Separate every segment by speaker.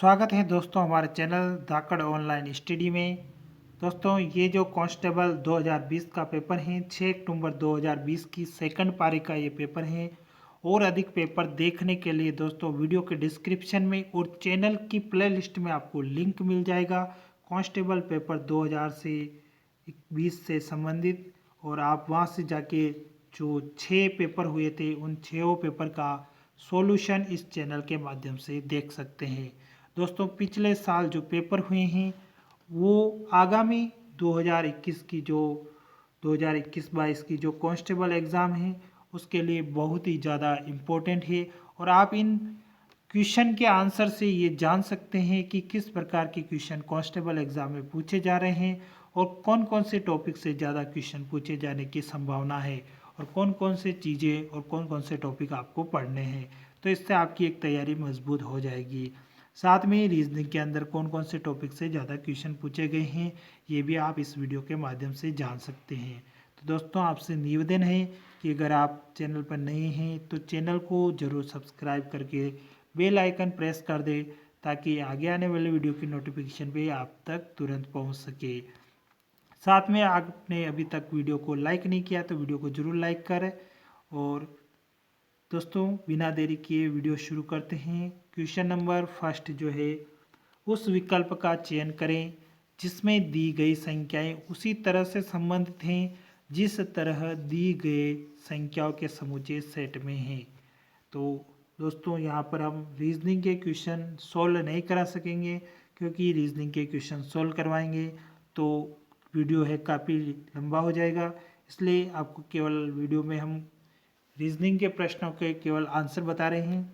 Speaker 1: स्वागत है दोस्तों हमारे चैनल धाकड़ ऑनलाइन स्टडी में। दोस्तों ये जो कांस्टेबल 2020 का पेपर है 6 अक्टूबर 2020 की सेकंड पारी का ये पेपर है। और अधिक पेपर देखने के लिए दोस्तों वीडियो के डिस्क्रिप्शन में और चैनल की प्लेलिस्ट में आपको लिंक मिल जाएगा कांस्टेबल पेपर 2020 से संबंधित। और आप वहाँ से जाके जो 6 पेपर हुए थे उन 6 पेपर का सॉल्यूशन इस चैनल के माध्यम से देख सकते हैं। दोस्तों पिछले साल जो पेपर हुए हैं वो आगामी 2021 की जो 2021-22 की जो कांस्टेबल एग्ज़ाम है उसके लिए बहुत ही ज़्यादा इम्पोर्टेंट है। और आप इन क्वेश्चन के आंसर से ये जान सकते हैं कि किस प्रकार के क्वेश्चन कांस्टेबल एग्ज़ाम में पूछे जा रहे हैं और कौन कौन से टॉपिक से ज़्यादा क्वेश्चन पूछे जाने की संभावना है और कौन कौन से चीज़ें और कौन कौन से टॉपिक आपको पढ़ने हैं। तो इससे आपकी एक तैयारी मजबूत हो जाएगी। साथ में रीजनिंग के अंदर कौन कौन से टॉपिक से ज़्यादा क्वेश्चन पूछे गए हैं ये भी आप इस वीडियो के माध्यम से जान सकते हैं। तो दोस्तों आपसे निवेदन है कि अगर आप चैनल पर नए हैं तो चैनल को ज़रूर सब्सक्राइब करके बेल आइकन प्रेस कर दें ताकि आगे आने वाले वीडियो की नोटिफिकेशन भी आप तक तुरंत पहुंच सके। साथ में आपने अभी तक वीडियो को लाइक नहीं किया तो वीडियो को ज़रूर लाइक करें। और दोस्तों बिना देरी किए वीडियो शुरू करते हैं। क्वेश्चन नंबर फर्स्ट जो है उस विकल्प का चयन करें जिसमें दी गई संख्याएं उसी तरह से संबंधित हैं जिस तरह दी गए संख्याओं के समूचे सेट में हैं। तो दोस्तों यहाँ पर हम रीजनिंग के क्वेश्चन सॉल्व नहीं करा सकेंगे क्योंकि रीजनिंग के क्वेश्चन सॉल्व करवाएंगे तो वीडियो है काफ़ी लंबा हो जाएगा। इसलिए आपको केवल वीडियो में हम रीजनिंग के प्रश्नों के केवल आंसर बता रहे हैं।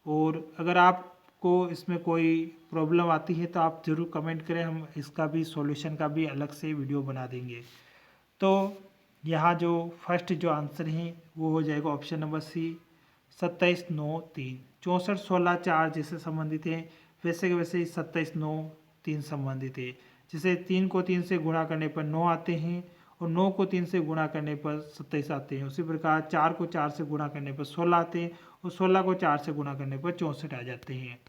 Speaker 1: और अगर आपको इसमें कोई प्रॉब्लम आती है तो आप ज़रूर कमेंट करें, हम इसका भी सॉल्यूशन का भी अलग से वीडियो बना देंगे। तो यहाँ जो फर्स्ट जो आंसर है वो हो जाएगा ऑप्शन नंबर सी 27, 9, 3। 64, 16, 4 जैसे संबंधित हैं वैसे के वैसे ही 27, 9, 3 संबंधित है। जैसे 3 को 3 से गुणा करने पर 9 आते हैं और 9 को 3 से गुणा करने पर 27 आते हैं। उसी प्रकार 4 को 4 से गुणा करने पर 16 आते हैं और 16 को 4 से गुणा करने पर 64 आ जाते हैं।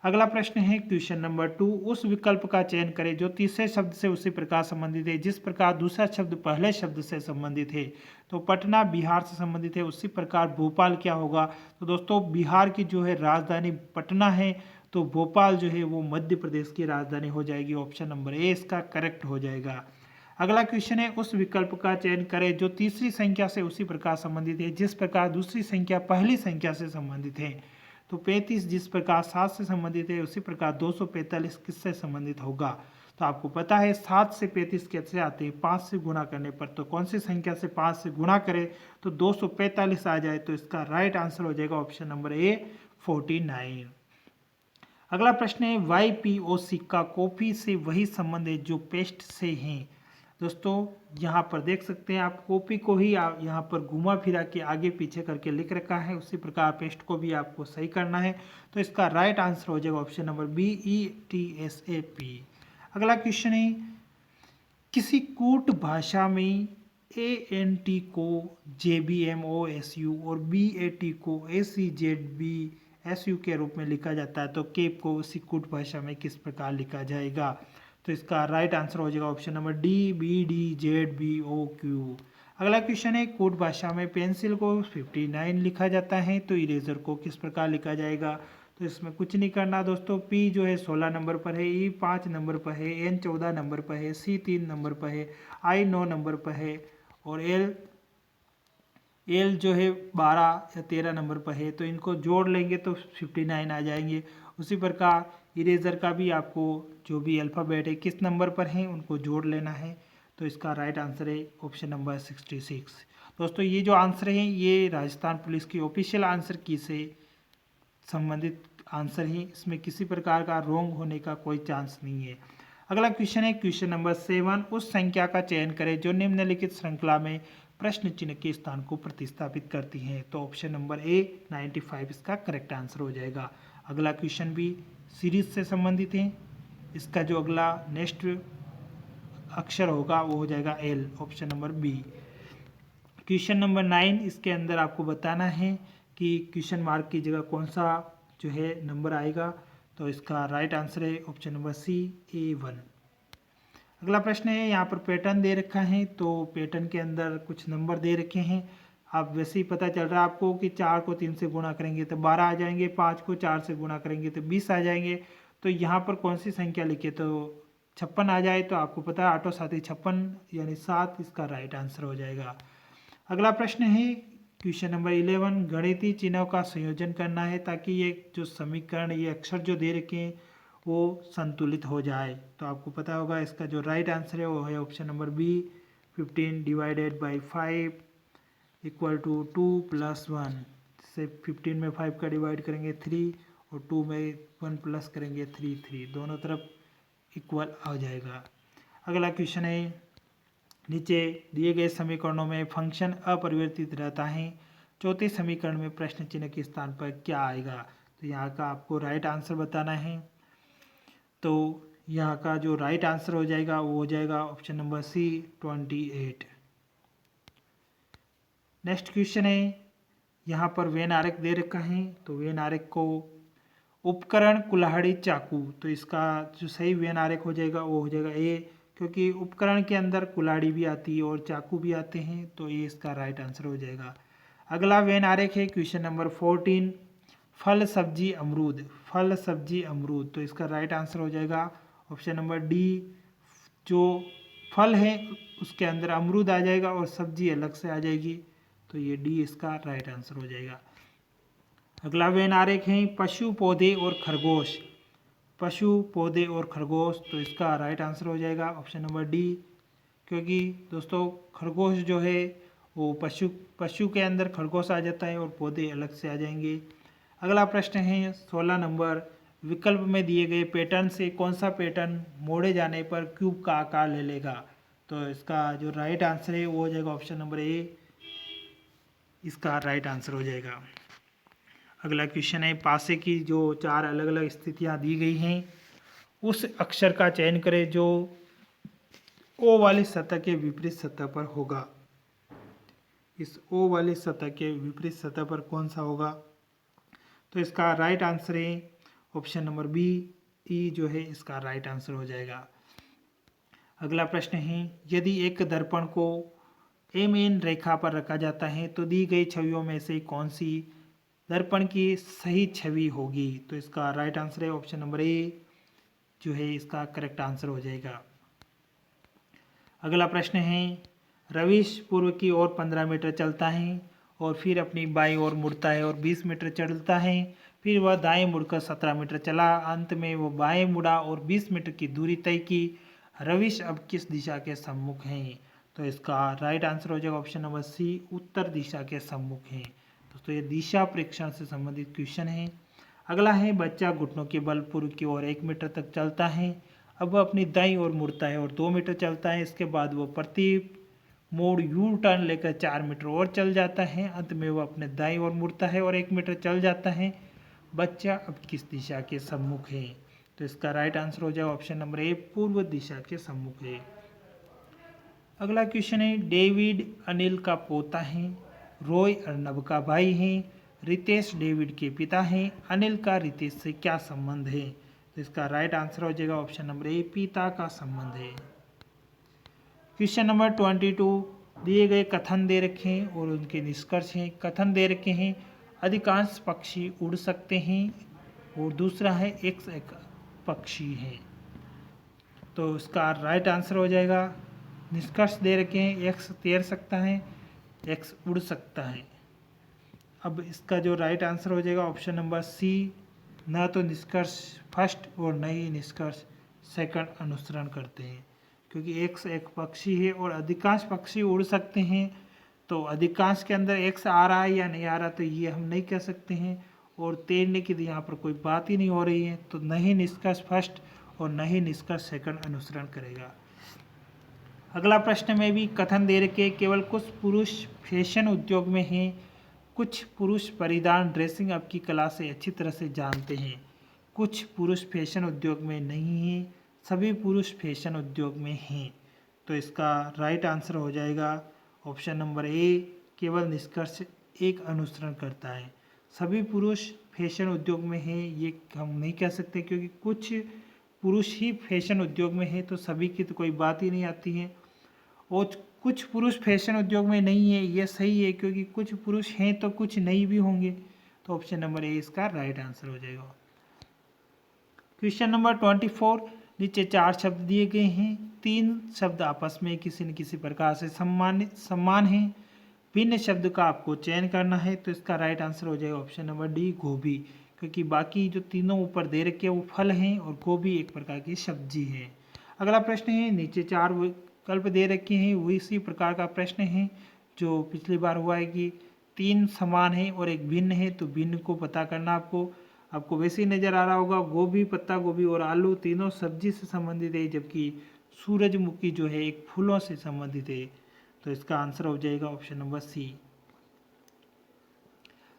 Speaker 1: अगला प्रश्न है क्वेश्चन नंबर 2, उस विकल्प का चयन करें जो तीसरे शब्द से उसी प्रकार संबंधित है जिस प्रकार दूसरा शब्द पहले शब्द से संबंधित है। तो पटना बिहार से संबंधित है, उसी प्रकार भोपाल क्या होगा। तो दोस्तों बिहार की जो है राजधानी पटना है तो भोपाल जो है वो मध्य प्रदेश की राजधानी हो जाएगी। ऑप्शन नंबर ए इसका करेक्ट हो जाएगा। अगला क्वेश्चन है उस विकल्प का चयन करें जो तीसरी संख्या से उसी प्रकार संबंधित है जिस प्रकार दूसरी संख्या पहली संख्या से संबंधित है। तो 35 जिस प्रकार 7 से संबंधित है उसी प्रकार 245 किससे संबंधित होगा। तो आपको पता है 7 से 35 कैसे आते हैं, 5 से गुणा करने पर। तो कौन सी संख्या से 5 से गुणा करें तो 245 आ जाए। तो इसका राइट आंसर हो जाएगा ऑप्शन नंबर ए 49। अगला प्रश्न है YPOC का कॉफी से वही संबंध है जो पेस्ट से हैं। दोस्तों यहाँ पर देख सकते हैं आप कॉपी को ही यहाँ पर घुमा फिरा के आगे पीछे करके लिख रखा है, उसी प्रकार पेस्ट को भी आपको सही करना है। तो इसका राइट आंसर हो जाएगा ऑप्शन नंबर BETSAP। अगला क्वेश्चन है किसी कूट भाषा में ANT को JBMOSU और BAT को ACZBSU के रूप में लिखा जाता है। तो केप को उसी कूट भाषा में किस प्रकार लिखा जाएगा। तो इसका राइट आंसर हो जाएगा ऑप्शन नंबर DBDZBOQ। अगला क्वेश्चन है कूट भाषा में पेंसिल को 59 लिखा जाता है तो इरेजर को किस प्रकार लिखा जाएगा। तो इसमें कुछ नहीं करना दोस्तों। P जो है 16 नंबर पर है, E 5 नंबर पर है, N 14 नंबर पर है, C 3 नंबर पर है, I 9 नंबर पर है और L जो है 12 या 13 नंबर पर है। तो इनको जोड़ लेंगे तो 59 आ जाएंगे। उसी प्रकार इरेजर का भी आपको जो भी अल्फ़ाबेट है किस नंबर पर है उनको जोड़ लेना है। तो इसका राइट आंसर है ऑप्शन नंबर 66। दोस्तों ये जो आंसर है ये राजस्थान पुलिस की ऑफिशियल आंसर की से संबंधित आंसर है, इसमें किसी प्रकार का रॉन्ग होने का कोई चांस नहीं है। अगला क्वेश्चन है क्वेश्चन नंबर 7, उस संख्या का चयन करें जो निम्नलिखित श्रृंखला में प्रश्न चिन्ह के स्थान को प्रतिस्थापित करती है। तो ऑप्शन नंबर ए 95 इसका करेक्ट आंसर हो जाएगा। अगला क्वेश्चन भी सीरीज से संबंधित है, इसका जो अगला नेक्स्ट अक्षर होगा वो हो जाएगा एल, option number B. Question number 9 इसके अंदर आपको बताना है कि क्वेश्चन मार्क की जगह कौन सा जो है नंबर आएगा। तो इसका राइट आंसर है ऑप्शन नंबर सी A1। अगला प्रश्न है, यहाँ पर पैटर्न दे रखा है, तो पैटर्न के अंदर कुछ नंबर दे रखे हैं। आप वैसे ही पता चल रहा है आपको कि 4 को 3 से गुणा करेंगे तो 12 आ जाएंगे, 5 को 4 से गुणा करेंगे तो 20 आ जाएंगे। तो यहाँ पर कौन सी संख्या लिखे तो 56 आ जाए, तो आपको पता है ऑटो साथ ही 56 यानी 7 इसका राइट आंसर हो जाएगा। अगला प्रश्न है क्वेश्चन नंबर 11, गणितीय चिन्हों का संयोजन करना है ताकि ये जो समीकरण, ये अक्षर जो दे रखे हैं वो संतुलित हो जाए। तो आपको पता होगा इसका जो राइट आंसर है वो है option number B, 15 divided by 5 equal to 2 + 1। से 15 में 5 का डिवाइड करेंगे 3 और 2 में 1 प्लस करेंगे 3 दोनों तरफ इक्वल आ जाएगा। अगला क्वेश्चन है, नीचे दिए गए समीकरणों में फंक्शन अपरिवर्तित रहता है, चौथे समीकरण में प्रश्न चिन्ह के स्थान पर क्या आएगा। तो यहाँ का आपको राइट आंसर बताना है। तो यहाँ का जो राइट आंसर हो जाएगा वो हो जाएगा option number C 28। Next question है, यहाँ पर वेन आरेख दे रखा है, तो वेन आरेख को उपकरण कुल्हाड़ी चाकू, तो इसका जो सही वेन आरेख हो जाएगा वो हो जाएगा ए, क्योंकि उपकरण के अंदर कुल्हाड़ी भी आती है और चाकू भी आते हैं, तो ये इसका राइट आंसर हो जाएगा। अगला वेन आरेख है क्वेश्चन नंबर 14, फल सब्जी अमरूद, फल सब्जी अमरूद, तो इसका राइट आंसर हो जाएगा ऑप्शन नंबर डी। जो फल है उसके अंदर अमरूद आ जाएगा और सब्जी अलग से आ जाएगी, तो ये डी इसका राइट आंसर हो जाएगा। अगला वेन आरेख है पशु पौधे और खरगोश, पशु पौधे और खरगोश, तो इसका राइट आंसर हो जाएगा ऑप्शन नंबर डी, क्योंकि दोस्तों खरगोश जो है वो पशु के अंदर खरगोश आ जाता है और पौधे अलग से आ जाएंगे। अगला प्रश्न है 16 नंबर, विकल्प में दिए गए पैटर्न से कौन सा पैटर्न मोड़े जाने पर क्यूब का आकार ले लेगा। तो इसका जो राइट आंसर है वो हो जाएगा ऑप्शन नंबर ए, इसका राइट आंसर हो जाएगा। अगला क्वेश्चन है, पासे की जो 4 अलग अलग स्थितियां दी गई हैं उस अक्षर का चयन करें जो ओ वाली सतह के विपरीत सतह पर होगा। इस ओ वाली सतह के विपरीत सतह पर कौन सा होगा। तो इसका राइट आंसर है ऑप्शन नंबर बी, ई जो है इसका राइट आंसर हो जाएगा। अगला प्रश्न है, यदि एक दर्पण को एम एन रेखा पर रखा जाता है तो दी गई छवियों में से कौन सी दर्पण की सही छवि होगी। तो इसका राइट आंसर है ऑप्शन नंबर ए, जो है इसका करेक्ट आंसर हो जाएगा। अगला प्रश्न है, रवीश पूर्व की ओर 15 मीटर चलता है और फिर अपनी बाईं ओर मुड़ता है और 20 मीटर चलता है, फिर वह दाएं मुड़कर 17 मीटर चला, अंत में वो बाएं मुड़ा और 20 मीटर की दूरी तय की। रवीश अब किस दिशा के सम्मुख हैं। तो इसका राइट आंसर हो जाएगा ऑप्शन नंबर सी, उत्तर दिशा के सम्मुख हैं। दोस्तों ये दिशा प्रेक्षण से संबंधित क्वेश्चन है। अगला है, बच्चा घुटनों के बल पूर्व की ओर 1 मीटर तक चलता है, अब वह अपनी दाईं ओर मुड़ता है और 2 मीटर चलता है, इसके बाद वह प्रति मोड़ यू टर्न लेकर 4 मीटर और चल जाता है, अंत में वह अपने दाईं ओर मुड़ता है और 1 मीटर चल जाता है। बच्चा अब किस दिशा के सम्मुख है। तो इसका राइट आंसर हो जाएगा ऑप्शन नंबर ए, पूर्व दिशा के सम्मुख है। अगला क्वेश्चन है, डेविड अनिल का पोता है, रॉय अर्नब का भाई है, रितेश डेविड के पिता हैं, अनिल का रितेश से क्या संबंध है। तो इसका राइट आंसर हो जाएगा ऑप्शन नंबर ए, पिता का संबंध है। क्वेश्चन नंबर 22, दिए गए कथन दे रखे हैं और उनके निष्कर्ष हैं। कथन दे रखे हैं, अधिकांश पक्षी उड़ सकते हैं, और दूसरा है एक पक्षी है। तो इसका राइट आंसर हो जाएगा, निष्कर्ष दे रखे हैं एक्स तैर सकता है, एक्स उड़ सकता है। अब इसका जो राइट आंसर हो जाएगा ऑप्शन नंबर सी, न तो निष्कर्ष फर्स्ट और न ही निष्कर्ष सेकंड अनुसरण करते हैं, क्योंकि एक्स एक पक्षी है और अधिकांश पक्षी उड़ सकते हैं। तो अधिकांश के अंदर एक्स आ रहा है या नहीं आ रहा, तो ये हम नहीं कह सकते हैं, और तैरने की यहाँ पर कोई बात ही नहीं हो रही है, तो न ही निष्कर्ष फर्स्ट और न ही निष्कर्ष सेकंड अनुसरण करेगा। अगला प्रश्न में भी कथन दे रखे, केवल कुछ पुरुष फैशन उद्योग में हैं, कुछ पुरुष परिधान ड्रेसिंग अप की कला से अच्छी तरह से जानते हैं, कुछ पुरुष फैशन उद्योग में नहीं हैं, सभी पुरुष फैशन उद्योग में हैं। तो इसका राइट आंसर हो जाएगा ऑप्शन नंबर ए, केवल निष्कर्ष एक अनुसरण करता है। सभी पुरुष फैशन उद्योग में हैं ये हम नहीं कह सकते, क्योंकि कुछ पुरुष ही फैशन उद्योग में है तो सभी की तो कोई बात ही नहीं आती है। और कुछ पुरुष फैशन उद्योग में नहीं है, ये सही है, क्योंकि कुछ पुरुष हैं तो कुछ नहीं भी होंगे। तो ऑप्शन नंबर ए इसका राइट आंसर हो जाएगा। क्वेश्चन नंबर 24, नीचे 4 शब्द दिए गए हैं, 3 शब्द आपस में किसी न किसी प्रकार से समान हैं, भिन्न शब्द का आपको चयन करना है। तो इसका राइट आंसर हो जाएगा ऑप्शन नंबर डी गोभी, क्योंकि बाकी जो तीनों ऊपर दे रखे हैं वो फल हैं और गोभी एक प्रकार की सब्जी है। अगला प्रश्न है, नीचे 4 विकल्प दे रखे हैं, वो इसी प्रकार का प्रश्न है जो पिछली बार हुआ है कि 3 समान है और एक भिन्न है, तो भिन्न को पता करना आपको वैसे ही नजर आ रहा होगा। गोभी, पत्ता गोभी और आलू तीनों सब्जी से संबंधित है, जबकि सूरजमुखी जो है एक फूलों से संबंधित है। तो इसका आंसर हो जाएगा ऑप्शन नंबर सी।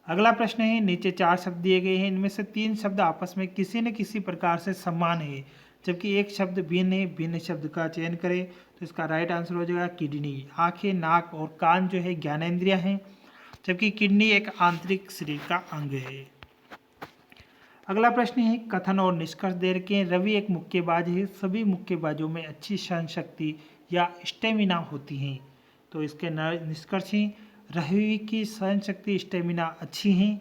Speaker 1: अगला प्रश्न है, नीचे 4 शब्द दिए गए हैं, इनमें से 3 शब्द आपस में किसी न किसी प्रकार से समान है, जबकि एक शब्द भिन्न है, भिन्न शब्द का चयन करें। तो इसका राइट आंसर हो जाएगा किडनी। आंखें, नाक और कान जो है ज्ञानेंद्रिय हैं, जबकि किडनी एक आंतरिक शरीर का अंग है। अगला प्रश्न है, कथन और निष्कर्ष दे रखे हैं, रवि एक मुक्केबाज है, सभी मुक्केबाजों में अच्छी सहन शक्ति या स्टेमिना होती है। तो इसके निष्कर्ष हैं, रवि की सहन शक्ति स्टेमिना अच्छी है,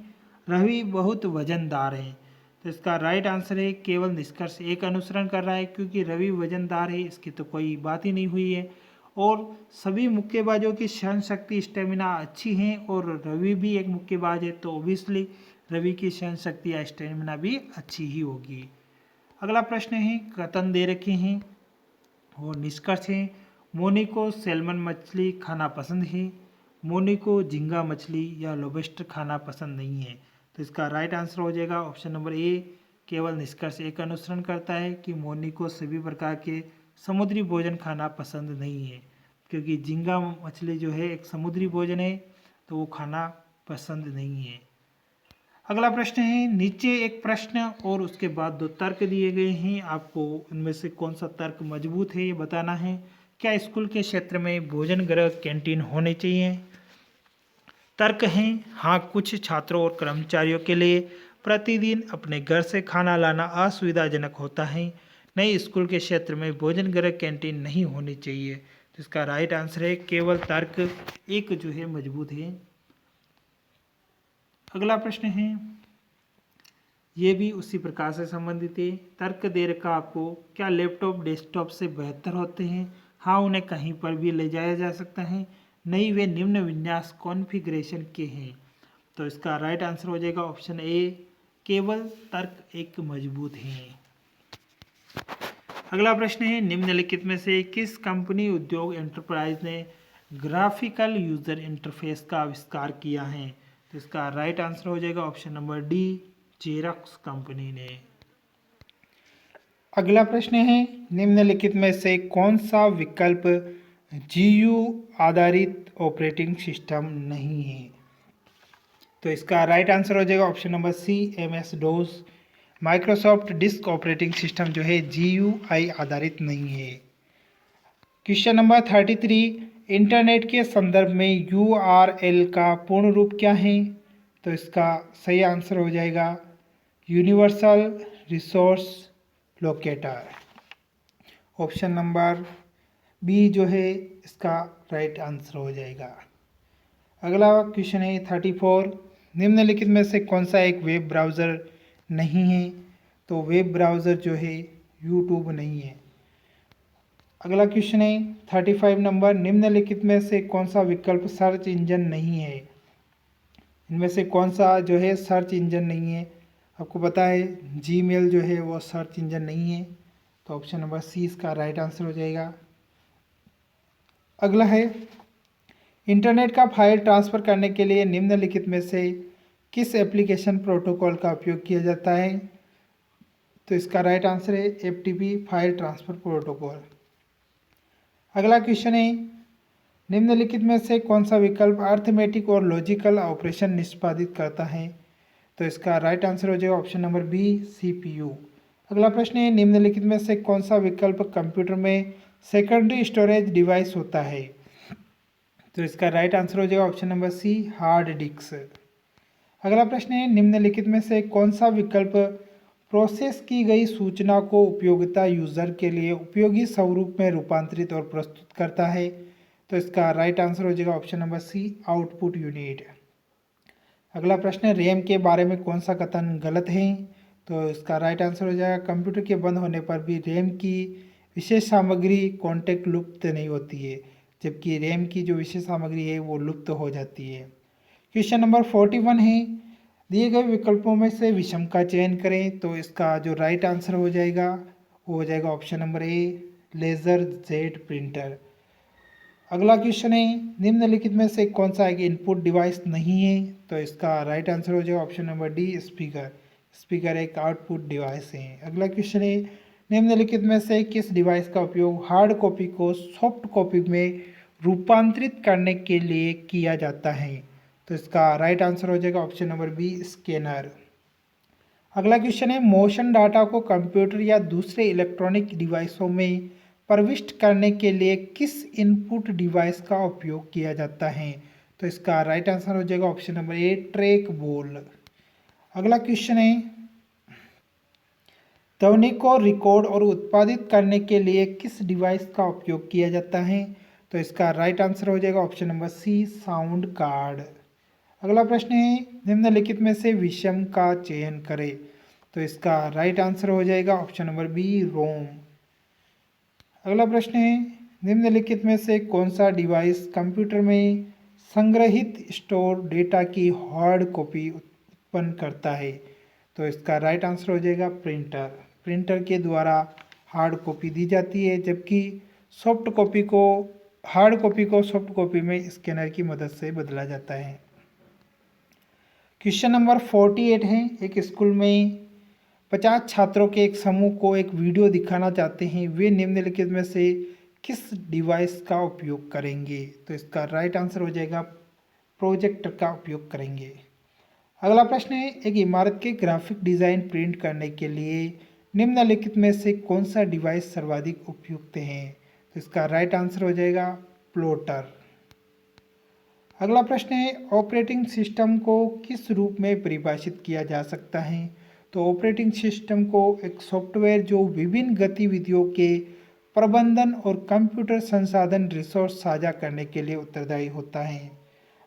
Speaker 1: रवि बहुत वजनदार है। तो इसका राइट आंसर है केवल निष्कर्ष एक अनुसरण कर रहा है, क्योंकि रवि वजनदार है इसकी तो कोई बात ही नहीं हुई है। और सभी मुक्केबाजों की सहन शक्ति स्टेमिना अच्छी है और रवि भी एक मुक्केबाज है, तो ओबियसली रवि की सहन शक्ति या स्टेमिना भी अच्छी ही होगी। अगला प्रश्न है, कथन दे रखे हैं और निष्कर्ष है, मोनी को सैल्मन मछली खाना पसंद है, मोनी को झींगा मछली या लोबस्टर खाना पसंद नहीं है। तो इसका राइट आंसर हो जाएगा ऑप्शन नंबर ए, केवल निष्कर्ष एक अनुसरण करता है कि मोनी को सभी प्रकार के समुद्री भोजन खाना पसंद नहीं है, क्योंकि झींगा मछली जो है एक समुद्री भोजन है तो वो खाना पसंद नहीं है। अगला प्रश्न है, नीचे एक प्रश्न और उसके बाद 2 तर्क दिए गए हैं, आपको इनमें से कौन सा तर्क मजबूत है ये बताना है। क्या स्कूल के क्षेत्र में भोजन गृह कैंटीन होने चाहिए? तर्क हैं, हाँ, कुछ छात्रों और कर्मचारियों के लिए प्रतिदिन अपने घर से खाना लाना असुविधाजनक होता है, नए स्कूल के क्षेत्र में भोजन गृह कैंटीन नहीं होनी चाहिए। तो इसका राइट आंसर है केवल तर्क एक जो है मजबूत है। अगला प्रश्न है, ये भी उसी प्रकार से संबंधित है, तर्क दे रखा आपको, क्या लैपटॉप डेस्कटॉप से बेहतर होते हैं? हाँ, उन्हें कहीं पर भी ले जाया जा सकता है, नहीं, वे निम्न विन्यास कॉन्फ़िगरेशन के हैं। तो इसका राइट आंसर हो जाएगा ऑप्शन ए, केवल तर्क एक मजबूत है। अगला प्रश्न है, निम्नलिखित में से किस कंपनी उद्योग एंटरप्राइज ने ग्राफिकल यूजर इंटरफेस का आविष्कार किया है? तो इसका राइट आंसर हो जाएगा option number D, xerox company ने। अगला प्रश्न है, निम्नलिखित में से कौन सा विकल्प GU आधारित ऑपरेटिंग सिस्टम नहीं है? तो इसका राइट आंसर हो जाएगा option number C, MS DOS। Microsoft disk operating system जो है GUI आधारित नहीं है। क्वेश्चन नंबर 33, इंटरनेट के संदर्भ में URL का पूर्ण रूप क्या है? तो इसका सही आंसर हो जाएगा universal resource locator. Option number B जो है इसका राइट आंसर हो जाएगा। अगला क्वेश्चन है 34, निम्नलिखित में से कौन सा एक वेब ब्राउज़र नहीं है? तो वेब ब्राउज़र जो है यूट्यूब नहीं है। अगला क्वेश्चन है 35 नंबर, निम्नलिखित में से कौन सा विकल्प सर्च इंजन नहीं है? इनमें से कौन सा जो है सर्च इंजन नहीं है? आपको पता है Gmail जो है वो सर्च इंजन नहीं है, तो ऑप्शन नंबर सी इसका राइट आंसर हो जाएगा। अगला है, इंटरनेट का फाइल ट्रांसफ़र करने के लिए निम्नलिखित में से किस एप्लीकेशन प्रोटोकॉल का उपयोग किया जाता है? तो इसका राइट आंसर है FTP फाइल ट्रांसफ़र प्रोटोकॉल। अगला क्वेश्चन है, निम्नलिखित में से कौन सा विकल्प अर्थमेटिक और लॉजिकल ऑपरेशन निष्पादित करता है? तो इसका राइट आंसर हो जाएगा ऑप्शन नंबर बी, CPU। अगला प्रश्न है, निम्नलिखित में से कौन सा विकल्प कंप्यूटर में सेकेंडरी स्टोरेज डिवाइस होता है? तो इसका राइट आंसर हो जाएगा option number C, hard disk. अगला प्रश्न है, निम्नलिखित में से कौन सा विकल्प प्रोसेस की गई सूचना को उपयोगिता यूजर के लिए उपयोगी स्वरूप में रूपांतरित और प्रस्तुत करता है? तो इसका राइट आंसर हो जाएगा option number C, output unit. अगला प्रश्न है, रैम के बारे में कौन सा कथन गलत है? तो इसका राइट आंसर हो जाएगा, कंप्यूटर के बंद होने पर भी रैम की विशेष सामग्री कॉन्टेक्ट लुप्त नहीं होती है, जबकि रैम की जो विशेष सामग्री है वो लुप्त हो जाती है। क्वेश्चन नंबर 41 है, दिए गए विकल्पों में से विषम का चयन करें। तो इसका जो राइट आंसर हो जाएगा वो हो जाएगा ऑप्शन नंबर ए, लेज़र जेड प्रिंटर। अगला क्वेश्चन है, निम्नलिखित में से कौन सा एक इनपुट डिवाइस नहीं है? तो इसका राइट आंसर हो जाएगा option number D, speaker. Speaker एक आउटपुट डिवाइस है। अगला क्वेश्चन है, निम्नलिखित में से किस डिवाइस का उपयोग हार्ड कॉपी को सॉफ्ट कॉपी में रूपांतरित करने के लिए किया जाता है? तो इसका राइट आंसर हो जाएगा ऑप्शन नंबर बी, स्कैनर। अगला क्वेश्चन है, मोशन डाटा को कंप्यूटर या दूसरे इलेक्ट्रॉनिक डिवाइसों में प्रविष्ट करने के लिए किस इनपुट डिवाइस का उपयोग किया जाता है? तो इसका राइट आंसर हो जाएगा ऑप्शन नंबर ए, ट्रैक बॉल। अगला क्वेश्चन है, ध्वनि को रिकॉर्ड और उत्पादित करने के लिए किस डिवाइस का उपयोग किया जाता है? तो इसका राइट आंसर हो जाएगा option number C, sound card. अगला प्रश्न है, निम्नलिखित में से विषम का चयन करें। तो इसका राइट आंसर हो जाएगा ऑप्शन नंबर बी, रोम। अगला प्रश्न है, निम्नलिखित में से कौन सा डिवाइस कंप्यूटर में संग्रहित स्टोर डेटा की हार्ड कॉपी उत्पन्न करता है? तो इसका राइट आंसर हो जाएगा प्रिंटर। प्रिंटर के द्वारा हार्ड कॉपी दी जाती है, जबकि हार्ड कॉपी को सॉफ्ट कॉपी में स्कैनर की मदद से बदला जाता है। क्वेश्चन नंबर 48 है, एक स्कूल में 50 छात्रों के एक समूह को एक वीडियो दिखाना चाहते हैं। वे निम्नलिखित में से किस डिवाइस का उपयोग करेंगे? तो इसका राइट आंसर हो जाएगा प्रोजेक्टर का उपयोग करेंगे। अगला प्रश्न है, एक इमारत के ग्राफिक डिज़ाइन प्रिंट करने के लिए निम्नलिखित में से कौन सा डिवाइस सर्वाधिक उपयुक्त है? तो इसका राइट आंसर हो जाएगा प्लॉटर। अगला प्रश्न है, ऑपरेटिंग सिस्टम को किस रूप में परिभाषित किया जा सकता है? तो ऑपरेटिंग सिस्टम को एक सॉफ्टवेयर जो विभिन्न गतिविधियों के प्रबंधन और कंप्यूटर संसाधन रिसोर्स साझा करने के लिए उत्तरदायी होता है।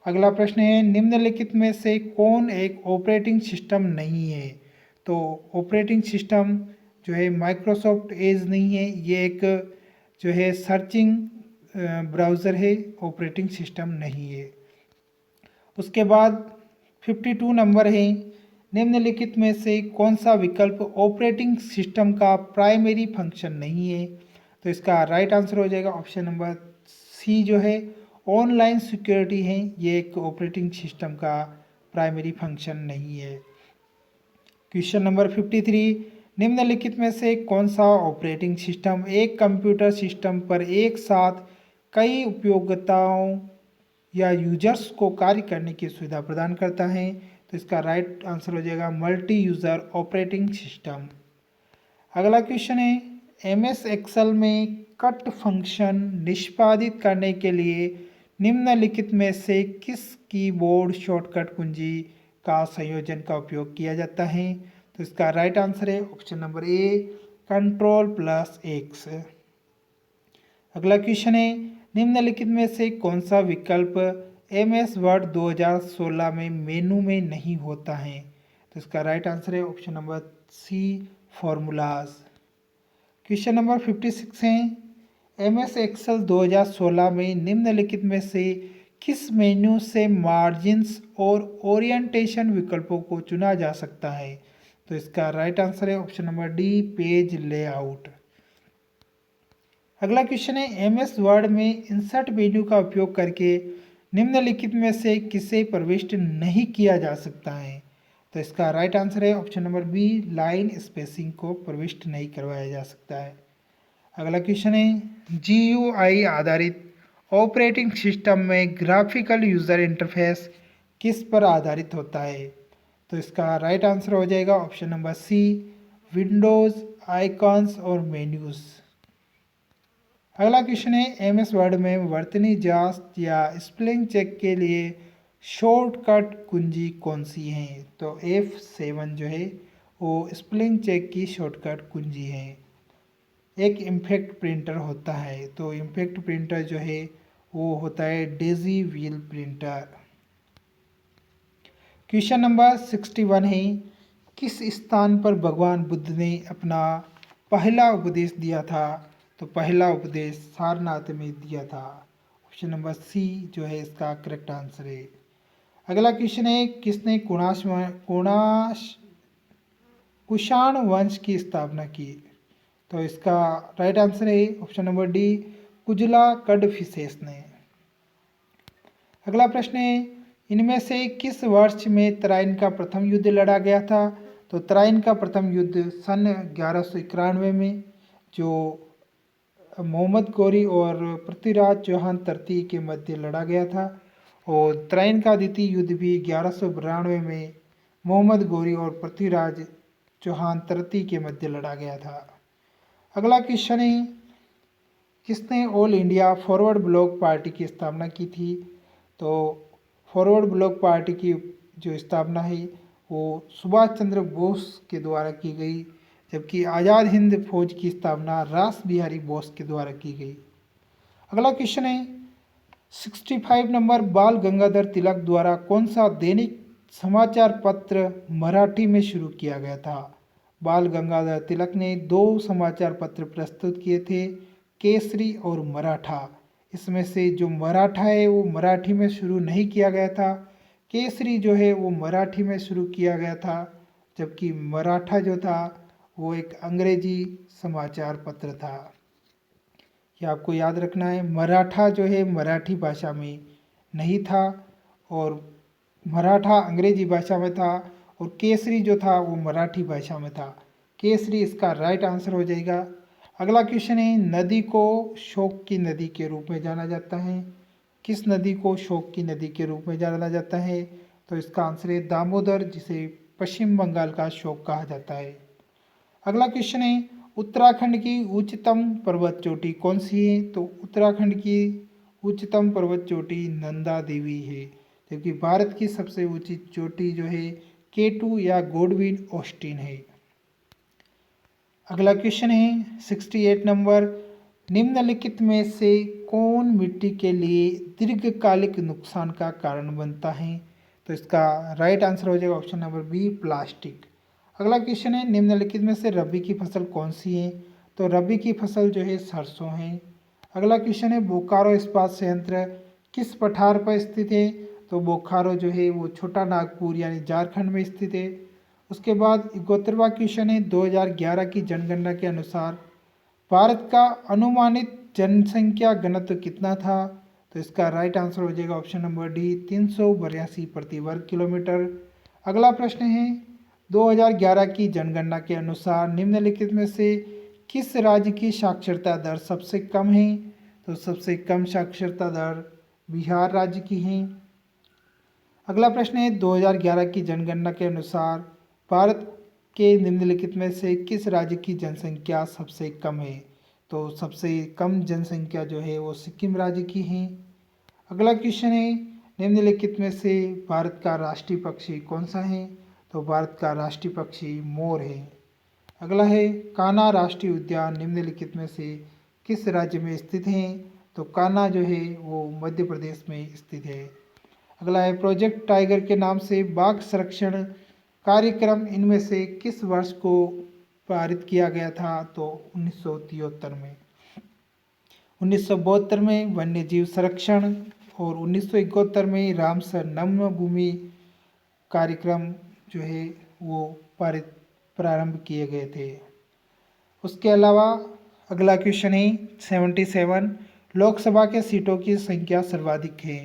Speaker 1: अगला प्रश्न है, निम्नलिखित में से कौन एक ऑपरेटिंग सिस्टम नहीं है? तो ऑपरेटिंग सिस्टम जो है माइक्रोसॉफ्ट एज नहीं है, ये एक जो है सर्चिंग ब्राउज़र है, ऑपरेटिंग सिस्टम नहीं है। उसके बाद 52 नंबर है, निम्नलिखित में से कौन सा विकल्प ऑपरेटिंग सिस्टम का प्राइमरी फंक्शन नहीं है? तो इसका राइट आंसर हो जाएगा ऑप्शन नंबर सी, जो है ऑनलाइन सिक्योरिटी है, ये एक ऑपरेटिंग सिस्टम का प्राइमरी फंक्शन नहीं है। क्वेश्चन नंबर 53, निम्नलिखित में से कौन सा ऑपरेटिंग सिस्टम एक कंप्यूटर सिस्टम पर एक साथ कई उपयोगिताओं या यूजर्स को कार्य करने की सुविधा प्रदान करता है? तो इसका राइट आंसर हो जाएगा मल्टी यूज़र ऑपरेटिंग सिस्टम। अगला क्वेश्चन है, एमएस एक्सेल में कट फंक्शन निष्पादित करने के लिए निम्नलिखित में से किस कीबोर्ड शॉर्टकट कुंजी का संयोजन का उपयोग किया जाता है? तो इसका राइट आंसर है ऑप्शन नंबर ए, Ctrl+X। अगला क्वेश्चन है, निम्नलिखित में से कौन सा विकल्प MS वर्ड 2016 में मेनू में नहीं होता है? तो इसका राइट आंसर है option number C, formulas. Question number 56 है, MS एक्सेल 2016 में निम्नलिखित में से किस मेन्यू से मार्जिन्स और ओरिएंटेशन विकल्पों को चुना जा सकता है? तो इसका राइट आंसर है option number D, page layout. अगला क्वेश्चन है, MS वर्ड में इंसर्ट मेन्यू का उपयोग करके निम्नलिखित में से किसे प्रविष्ट नहीं किया जा सकता है? तो इसका राइट आंसर है option number B, line spacing को प्रविष्ट नहीं करवाया जा सकता है। अगला क्वेश्चन है, GUI आधारित ऑपरेटिंग सिस्टम में ग्राफिकल यूज़र इंटरफेस किस पर आधारित होता है? तो इसका राइट आंसर हो जाएगा option number C, windows, icons और मेन्यूज़। अगला क्वेश्चन है, MS वर्ड में वर्तनी जांच या स्पेलिंग चेक के लिए शॉर्टकट कुंजी कौन सी है? तो F7 जो है वो स्पेलिंग चेक की शॉर्टकट कुंजी है। एक इम्पैक्ट प्रिंटर होता है, तो इम्पैक्ट प्रिंटर जो है वो होता है Daisy wheel printer. Question number 61 है, किस स्थान पर भगवान बुद्ध ने अपना पहला उपदेश दिया था? तो पहला उपदेश सारनाथ में दिया था। ऑप्शन नंबर सी जो है इसका करेक्ट आंसर है। अगला क्वेश्चन है, किसने कुषाण वंश की स्थापना की? तो इसका राइट आंसर है ऑप्शन नंबर डी, कुजला कडफिसेस ने। अगला प्रश्न है, इनमें से किस वर्ष में तराइन का प्रथम युद्ध लड़ा गया था? तो तराइन का प्रथम युद्ध सन 1191 में जो मोहम्मद गौरी और पृथ्वीराज चौहान तृतीय के मध्य लड़ा गया था, और तराइन का द्वितीय युद्ध भी 1192 में मोहम्मद गौरी और पृथ्वीराज चौहान तृतीय के मध्य लड़ा गया था। अगला क्वेश्चन है, किसने all India forward block party की स्थापना की थी? तो फॉरवर्ड ब्लॉक पार्टी की जो स्थापना है वो सुभाष चंद्र बोस के द्वारा की गई, जबकि आज़ाद हिंद फौज की स्थापना रास बिहारी बोस के द्वारा की गई। अगला क्वेश्चन है, 65 नंबर, बाल गंगाधर तिलक द्वारा कौन सा दैनिक समाचार पत्र मराठी में शुरू किया गया था? बाल गंगाधर तिलक ने 2 समाचार पत्र प्रस्तुत किए थे, केसरी और मराठा। इसमें से जो मराठा है वो मराठी में शुरू नहीं किया गया था, केसरी जो है वो मराठी में शुरू किया गया था, जबकि मराठा जो था वो एक अंग्रेजी समाचार पत्र था। ये आपको याद रखना है, मराठा जो है मराठी भाषा में नहीं था और मराठा अंग्रेजी भाषा में था, और केसरी जो था वो मराठी भाषा में था। केसरी इसका राइट आंसर हो जाएगा। अगला क्वेश्चन है, नदी को शोक की नदी के रूप में जाना जाता है? किस नदी को शोक की नदी के रूप में जाना जाता है? तो इसका आंसर है दामोदर, जिसे पश्चिम बंगाल का शोक कहा जाता है। अगला क्वेश्चन है, उत्तराखंड की उच्चतम पर्वत चोटी कौन सी है? तो उत्तराखंड की उच्चतम पर्वत चोटी नंदा देवी है, जबकि भारत की सबसे ऊंची चोटी जो है K2 या गोडविन ऑस्टिन है। अगला क्वेश्चन है 68 नंबर, निम्नलिखित में से कौन मिट्टी के लिए दीर्घकालिक नुकसान का कारण बनता है? तो इसका राइट आंसर हो जाएगा ऑप्शन नंबर बी, प्लास्टिक। अगला क्वेश्चन है, निम्नलिखित में से रबी की फसल कौन सी है? तो रबी की फसल जो है सरसों है। अगला क्वेश्चन है, बोकारो इस्पात संयंत्र किस पठार पर स्थित है? तो बोकारो जो है वो छोटा नागपुर यानी झारखंड में स्थित है। उसके बाद 71वां क्वेश्चन है, 2011 की जनगणना के अनुसार भारत का अनुमानित जनसंख्या घनत्व कितना था? तो इसका राइट आंसर हो जाएगा ऑप्शन नंबर डी, 382 प्रति वर्ग किलोमीटर। अगला प्रश्न है, 2011 की जनगणना के अनुसार निम्नलिखित में से किस राज्य की साक्षरता दर सबसे कम है? तो सबसे कम साक्षरता दर बिहार राज्य की है। अगला प्रश्न है, 2011 की जनगणना के अनुसार भारत के निम्नलिखित में से किस राज्य की जनसंख्या सबसे कम है? तो सबसे कम जनसंख्या जो है वो सिक्किम राज्य की है। अगला क्वेश्चन है, निम्नलिखित में से भारत का राष्ट्रीय पक्षी कौन सा है? तो भारत का राष्ट्रीय पक्षी मोर है। अगला है, कान्हा राष्ट्रीय उद्यान निम्नलिखित में से किस राज्य में स्थित है? तो कान्हा जो है वो मध्य प्रदेश में स्थित है। अगला है, प्रोजेक्ट टाइगर के नाम से बाघ संरक्षण कार्यक्रम इनमें से किस वर्ष को पारित किया गया था? तो 1973 में। 1972 में वन्य जीव संरक्षण और 1971 में रामसर नम्य भूमि कार्यक्रम जो है वो प्रारंभ किए गए थे। उसके अलावा अगला क्वेश्चन है 77, लोकसभा के सीटों की संख्या सर्वाधिक है?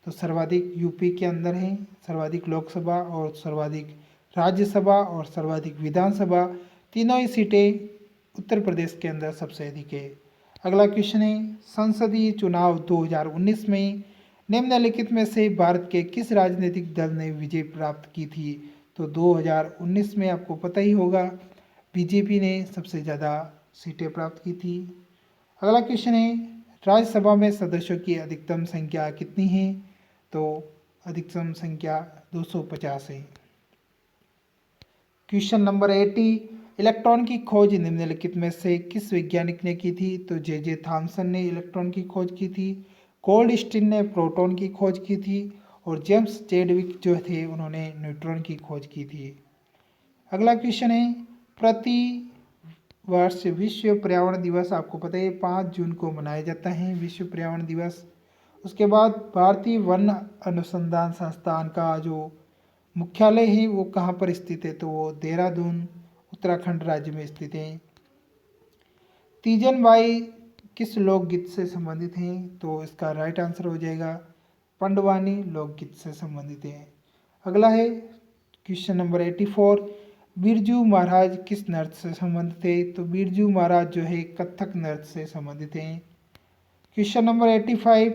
Speaker 1: तो सर्वाधिक यूपी के अंदर है, सर्वाधिक लोकसभा और सर्वाधिक राज्यसभा और सर्वाधिक विधानसभा, तीनों ही सीटें उत्तर प्रदेश के अंदर सबसे अधिक है। अगला क्वेश्चन है, संसदीय चुनाव 2019 में निम्नलिखित में से भारत के किस राजनीतिक दल ने विजय प्राप्त की थी? तो 2019 में आपको पता ही होगा बीजेपी ने सबसे ज़्यादा सीटें प्राप्त की थी। अगला क्वेश्चन है, राज्यसभा में सदस्यों की अधिकतम संख्या कितनी है? तो अधिकतम संख्या 250 है। क्वेश्चन नंबर 80, इलेक्ट्रॉन की खोज निम्नलिखित में से किस वैज्ञानिक ने की थी? तो जे थॉमसन ने इलेक्ट्रॉन की खोज की थी, गोल्डस्टीन ने प्रोटॉन की खोज की थी और जेम्स चैडविक जो थे उन्होंने न्यूट्रॉन की खोज की थी। अगला क्वेश्चन है, प्रति वर्ष विश्व पर्यावरण दिवस आपको पता है 5 जून को मनाया जाता है विश्व पर्यावरण दिवस। उसके बाद भारतीय वन अनुसंधान संस्थान का जो मुख्यालय है वो कहाँ पर स्थित है? तो वो देहरादून उत्तराखंड राज्य में स्थित है। तीजन बाई किस लोकगीत से संबंधित हैं? तो इसका राइट आंसर हो जाएगा पंडवानी लोकगीत से संबंधित है। अगला है क्वेश्चन नंबर 84, बिरजू महाराज किस नृत्य से संबंधित है? तो बिरजू महाराज जो है कथक नृत्य से संबंधित हैं। क्वेश्चन नंबर 85,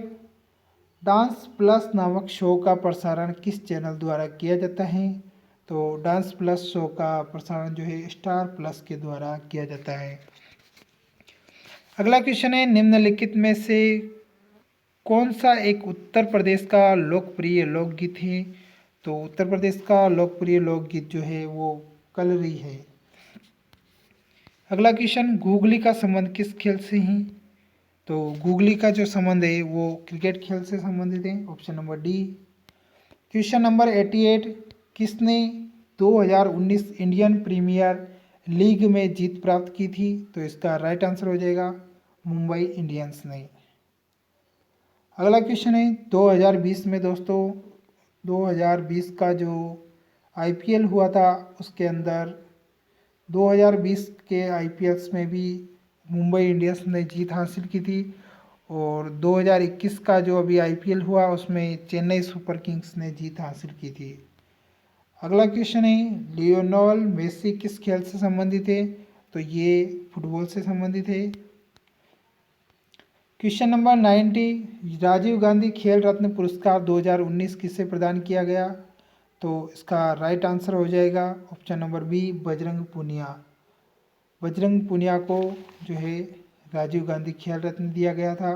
Speaker 1: डांस प्लस नामक शो का प्रसारण किस चैनल द्वारा किया जाता है? तो डांस प्लस शो का प्रसारण जो है स्टार प्लस के द्वारा किया जाता है। अगला क्वेश्चन है, निम्नलिखित में से कौन सा एक उत्तर प्रदेश का लोकप्रिय लोकगीत है? तो उत्तर प्रदेश का लोकप्रिय लोकगीत जो है वो कलरी है। अगला क्वेश्चन, गूगली का संबंध किस खेल से है? तो गूगली का जो संबंध है वो क्रिकेट खेल से संबंधित है, option number D. Question number 88, किसने 2019 इंडियन प्रीमियर लीग में जीत प्राप्त की थी? तो इसका राइट आंसर हो जाएगा मुंबई इंडियंस ने। अगला क्वेश्चन है 2020 में दोस्तों 2020 का जो आईपीएल हुआ था उसके अंदर 2020 के आईपीएल्स में भी मुंबई इंडियंस ने जीत हासिल की थी और 2021 का जो अभी आईपीएल हुआ उसमें चेन्नई सुपर किंग्स ने जीत हासिल की थी। अगला क्वेश्चन है, लियोनेल मेसी किस खेल से संबंधित है? तो ये फुटबॉल से संबंधित है। क्वेश्चन नंबर 90, राजीव गांधी खेल रत्न पुरस्कार 2019 किसे प्रदान किया गया? तो इसका राइट आंसर हो जाएगा option number B, Bajrang Punia. Bajrang Punia को जो है राजीव गांधी खेल रत्न दिया गया था।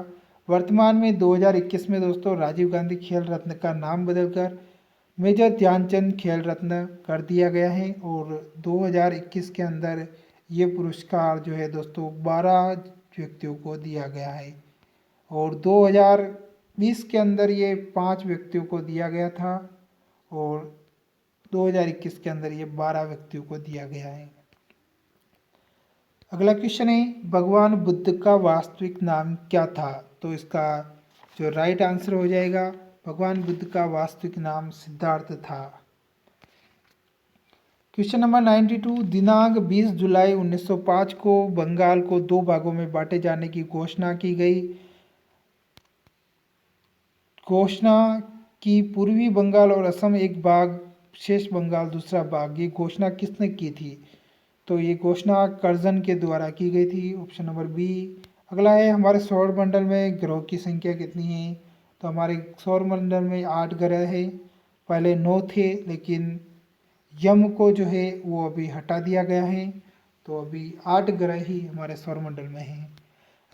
Speaker 1: वर्तमान में 2021 में दोस्तों राजीव गांधी खेल रत्न का नाम बदलकर मेजर ध्यानचंद खेल रत्न कर दिया गया है और 2021 के अंदर ये पुरस्कार जो है दोस्तों 12 व्यक्तियों को दिया गया है और 2020 के अंदर ये 5 व्यक्तियों को दिया गया था और 2021 के अंदर ये 12 व्यक्तियों को दिया गया है। अगला क्वेश्चन है, भगवान बुद्ध का वास्तविक नाम क्या था? तो इसका जो राइट आंसर हो जाएगा भगवान बुद्ध का वास्तविक नाम सिद्धार्थ था। क्वेश्चन नंबर 92, दिनांक 20 जुलाई 1905 को बंगाल को 2 भागों में बांटे जाने की घोषणा की गई। घोषणा की पूर्वी बंगाल और असम एक भाग, शेष बंगाल दूसरा भाग, ये घोषणा किसने की थी? तो ये घोषणा कर्जन के द्वारा की गई थी, ऑप्शन नंबर बी। अगला है, हमारे सौर मंडल में ग्रहों की संख्या कितनी है? तो हमारे सौर मंडल में 8 ग्रह है। पहले 9 थे लेकिन यम को जो है वो अभी हटा दिया गया है तो अभी 8 ग्रह ही हमारे सौर मंडल में हैं।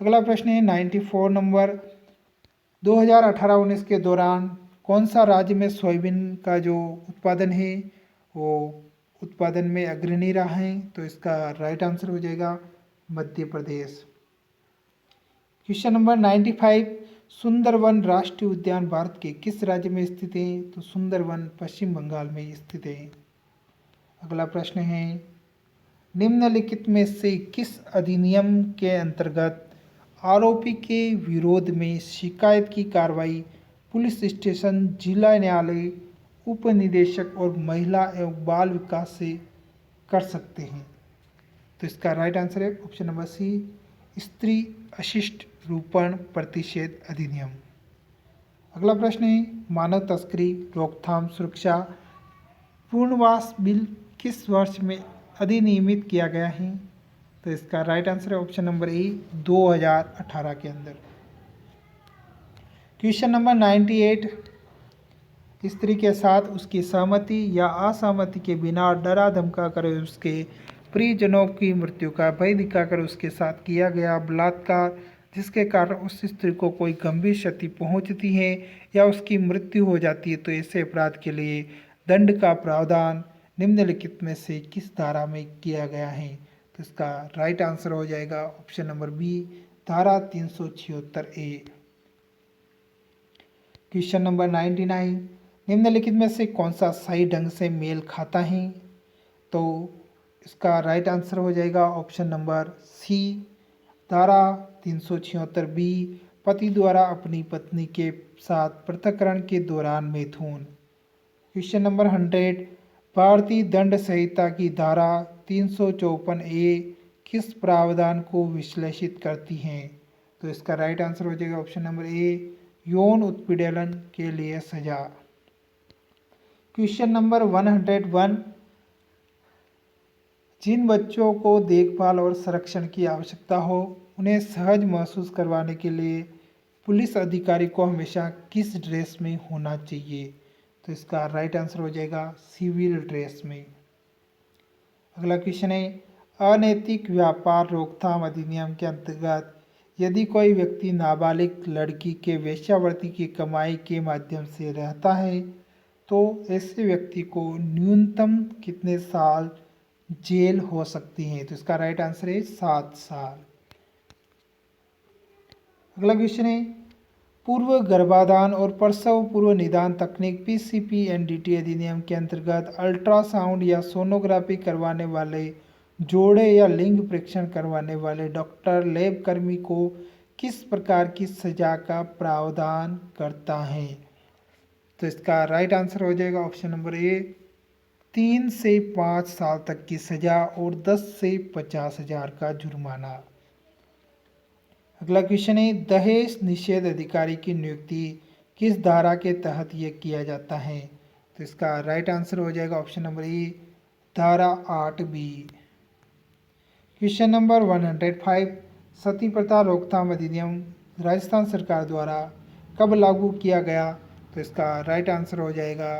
Speaker 1: अगला प्रश्न है 94 नंबर, 2018-19 के दौरान कौन सा राज्य में सोयाबीन का जो उत्पादन है वो उत्पादन में अग्रणी रहा है? तो इसका राइट आंसर हो जाएगा मध्य प्रदेश। क्वेश्चन नंबर 95, सुंदरवन राष्ट्रीय उद्यान भारत के किस राज्य में स्थित है? तो सुंदरवन पश्चिम बंगाल में स्थित है। अगला प्रश्न है, निम्नलिखित में से किस अधिनियम के अंतर्गत आरोपी के विरोध में शिकायत की कार्रवाई पुलिस स्टेशन, जिला न्यायालय, उप निदेशक और महिला एवं बाल विकास से कर सकते हैं? तो इसका राइट आंसर है ऑप्शन नंबर सी, स्त्री अशिष्ट रूपण प्रतिषेध अधिनियम। अगला प्रश्न है, मानव तस्करी रोकथाम सुरक्षा पूर्णवास बिल किस वर्ष में अधिनियमित किया गया है? तो इसका राइट आंसर है ऑप्शन नंबर ए, 2018 के अंदर। क्वेश्चन नंबर 98, स्त्री के साथ उसकी सहमति या असहमति के बिना डरा धमका कर उसके परिजनों की मृत्यु का भय दिखाकर उसके साथ किया गया बलात्कार जिसके कारण उस स्त्री को कोई गंभीर क्षति पहुंचती है या उसकी मृत्यु हो जाती है तो ऐसे अपराध के लिए दंड का प्रावधान निम्नलिखित में से किस धारा में किया गया है। तो इसका राइट आंसर हो जाएगा ऑप्शन नंबर बी, धारा 376A। क्वेश्चन नंबर 99, निम्नलिखित में से कौन सा सही ढंग से मेल खाता है। तो इसका राइट आंसर हो जाएगा ऑप्शन नंबर सी, धारा 376B, पति द्वारा अपनी पत्नी के साथ पृथक्करण के दौरान मैथुन। क्वेश्चन नंबर 100, भारतीय दंड संहिता की धारा 354A किस प्रावधान को विश्लेषित करती है। तो इसका राइट आंसर हो जाएगा ऑप्शन नंबर ए, यौन उत्पीड़न के लिए सजा। क्वेश्चन नंबर 101, जिन बच्चों को देखभाल और संरक्षण की आवश्यकता हो उन्हें सहज महसूस करवाने के लिए पुलिस अधिकारी को हमेशा किस ड्रेस में होना चाहिए। तो इसका राइट आंसर हो जाएगा सिविल ड्रेस में। अगला क्वेश्चन है, अनैतिक व्यापार रोकथाम अधिनियम के अंतर्गत यदि कोई व्यक्ति नाबालिग लड़की के वेश्यावृत्ति की कमाई के माध्यम से रहता है तो ऐसे व्यक्ति को न्यूनतम कितने साल जेल हो सकती है। तो इसका राइट आंसर है 7 साल। अगला क्वेश्चन है, पूर्व गर्भाधान और प्रसव पूर्व निदान तकनीक PCPNDT अधिनियम के अंतर्गत अल्ट्रासाउंड या सोनोग्राफी करवाने वाले जोड़े या लिंग परीक्षण करवाने वाले डॉक्टर लैब कर्मी को किस प्रकार की सजा का प्रावधान करता है। तो इसका राइट आंसर हो जाएगा ऑप्शन नंबर ए, 3 से 5 साल तक की सजा और 10 से 50,000 का जुर्माना। अगला क्वेश्चन है, दहेज निषेध अधिकारी की नियुक्ति किस धारा के तहत यह किया जाता है। तो इसका राइट आंसर हो जाएगा ऑप्शन नंबर ए, धारा 8B। क्वेश्चन नंबर 105, सती प्रथा रोकथाम अधिनियम राजस्थान सरकार द्वारा कब लागू किया गया। तो इसका राइट आंसर हो जाएगा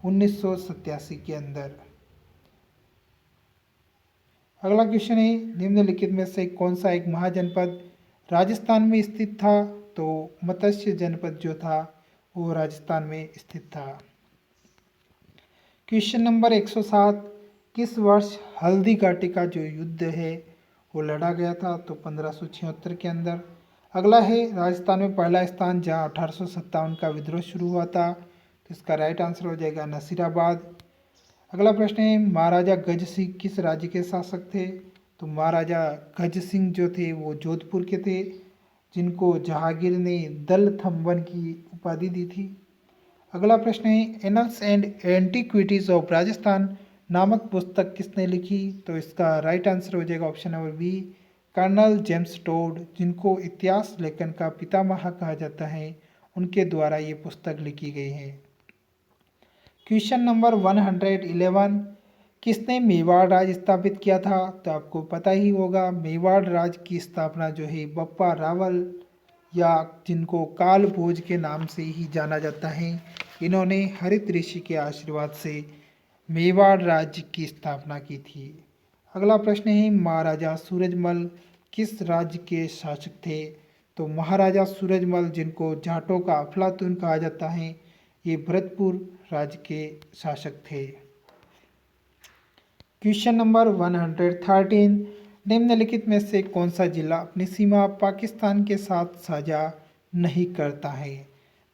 Speaker 1: 1987 के अंदर। अगला क्वेश्चन है, निम्नलिखित में से कौन सा एक महाजनपद राजस्थान में स्थित था। तो मत्स्य जनपद जो था वो राजस्थान में स्थित था। क्वेश्चन नंबर 107, किस वर्ष हल्दी घाटी का जो युद्ध है वो लड़ा गया था। तो 1576 के अंदर। अगला है, राजस्थान में पहला स्थान जहां 1857 का विद्रोह शुरू हुआ था। तो इसका राइट आंसर हो जाएगा नसीराबाद। अगला प्रश्न है, महाराजा गज सिंह किस राज्य के शासक थे। तो महाराजा गज सिंह जो थे वो जोधपुर के थे, जिनको जहांगीर ने दल थम्बन की उपाधि दी थी। अगला प्रश्न है, annuls and antiquities of Rajasthan नामक पुस्तक किसने लिखी। तो इसका राइट आंसर हो जाएगा option number B, colonel James Tod, जिनको इतिहास लेखन का पितामह कहा जाता है, उनके द्वारा ये पुस्तक लिखी गई है। क्वेश्चन नंबर 111, किसने मेवाड़ राज स्थापित किया था। तो आपको पता ही होगा, मेवाड़ राज की स्थापना जो है बप्पा रावल या जिनको काल भोज के नाम से ही जाना जाता है, इन्होंने हरित ऋषि के आशीर्वाद से मेवाड़ राज्य की स्थापना की थी। अगला प्रश्न है, महाराजा सूरजमल किस राज्य के शासक थे। तो महाराजा सूरजमल, जिनको जाटों का अफलातून कहा जाता है, ये भरतपुर राज्य के शासक थे। क्वेश्चन नंबर 113, निम्नलिखित में से कौन सा जिला अपनी सीमा पाकिस्तान के साथ साझा नहीं करता है।